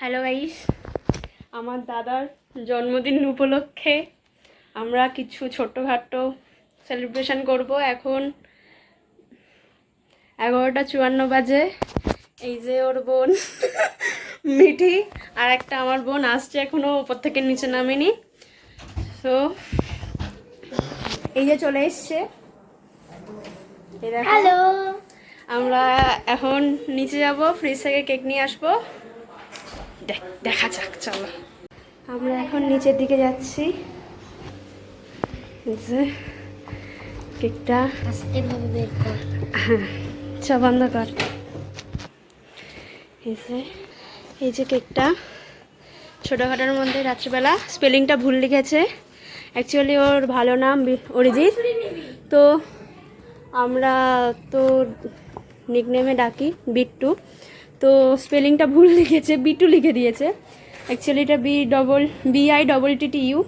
Hello guys, আমার দাদার জন্মদিন উপলক্ষে আমরা কিছু ছোট্টখাটো সেলিব্রেশন করব। এখন 11:54 বাজে। এই যে ওর বোন মিঠি আর একটা আমার বোন আসছে, এখনও উপর থেকে নিচে নামেনি। তো এই যে চলে এসছে। হ্যালো, আমরা এখন নিচে যাব, ফ্রিজ থেকে কেক নিয়ে আসবো। দেখা যাক, চলো। আমরা এখন নিচের দিকে যাচ্ছি। কেকটা আস্তে ভাবে বের কর। হ্যাঁ, বন্ধ কর। এই যে কেকটা ছোটোখাটোর মধ্যে রাত্রিবেলা স্পেলিংটা ভুল লিখেছে। অ্যাকচুয়ালি ওর ভালো নাম অরিজিৎ, তো আমরা তো নিকনেমে ডাকি বিট্টু, তো স্পেলিংটা ভুল লিখেছে, বিটু লিখে দিয়েছে। অ্যাকচুয়ালি এটা BITTU।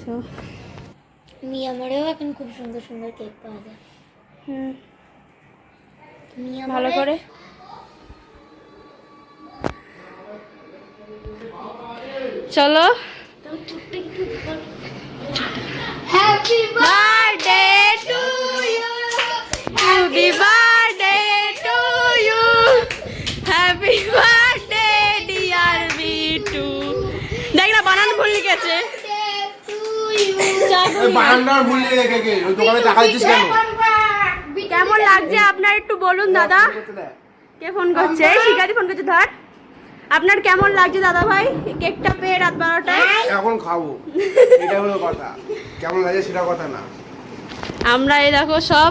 সো মিয়ামারেও এখন খুব সুন্দর সুন্দর কেক পাওয়া যায়। ভালো করে চলো। Happy birthday to you, happy birthday to you, happy birthday dear Bitu. দেখ না, বানান ভুল লিখেছে। বানানটা ভুল লিখে কে ওই দোকানে টাকা দিছিস কেন? কেমন লাগছে আপনার একটু বলুন দাদা। কে ফোন করছে? এই শিকারি ফোন করছে, ধর। আপনার কেমন লাগছে দাদা ভাই কেকটা পেয়ে রাত 12টায়? এখন খাবো, এটা হলো কথা। কেমন লাগে সেটা কথা না। আমরা এই দেখো সব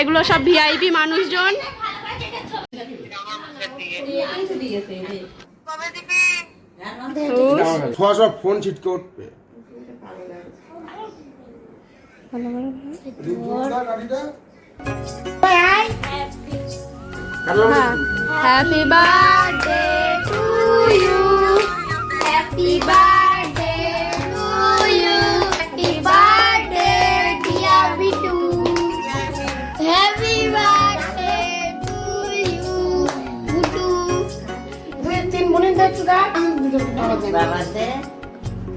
এগুলো সব VIP মানুষজন। ছোয়া সব ফোন ছিটকে উঠবে। Happy birthday to you, happy birthday to you, happy birthday dear Bitu, happy birthday to you Butu. দুই তিন বোনের দেখছো গা, আমি দুটো বাবা দে।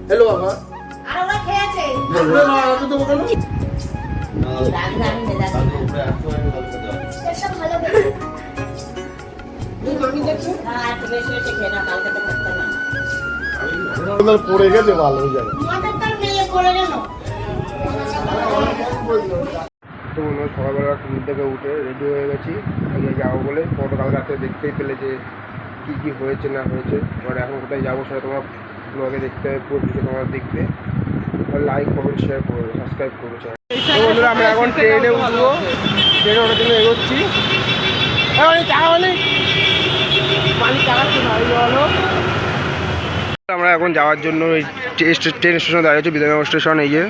হ্যালো বাবা। আর ওরা খেয়েছে না তো দেবো কেন? এসব ভালো করে পড়ে গেছে ভালো যাবে। মাথার তার নিয়ে করে গেল। তো আমরা সকালবেলা ঘুম থেকে উঠে রেডি হয়ে গেছি, আগে যাবো বলে। গতকাল রাতে দেখতেই পেলে যে কী কী হয়েছে না হয়েছে। এবার এখন কোথায় যাবো সেটা তোমরা ব্লগে দেখতে হবে, পড়তে তোমরা দেখবে। লাইক কমেন্ট শেয়ার করবে, সাবস্ক্রাইব করবে। তো বন্ধুরা আমরা এখন ট্রেনে উঠবো, ট্রেনে ওঠার জন্য এগোচ্ছি। আমরা এখন যাওয়ার জন্য ট্রেন স্টেশনে দাঁড়িয়ে রয়েছে, বিধাননগর স্টেশন। এই যে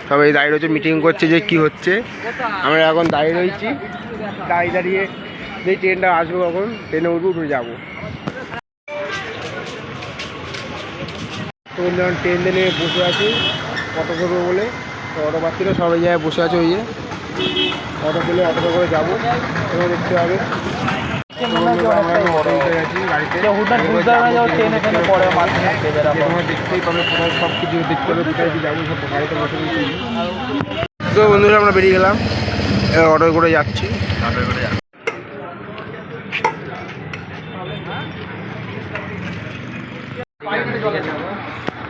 সবাই দাঁড়িয়ে রয়েছে, মিটিং করছে যে কি হচ্ছে। আমরা এখন দাঁড়িয়ে রয়েছি, দাঁড়িয়ে যে ট্রেনটা আসবো, কখন ট্রেনে উঠবো, উঠে যাবো। তো যখন ট্রেন নিয়ে বসে আছি অটো করবো বলে, তো অটো পাচ্ছিলো, সবাই জায়গায় বসে আছে। ওই যে অটো পেলে অটো করে যাবো, তোমরা দেখতে হবে। তো বন্ধুরা আমরা বেরিয়ে গেলাম, অটো করে যাচ্ছি।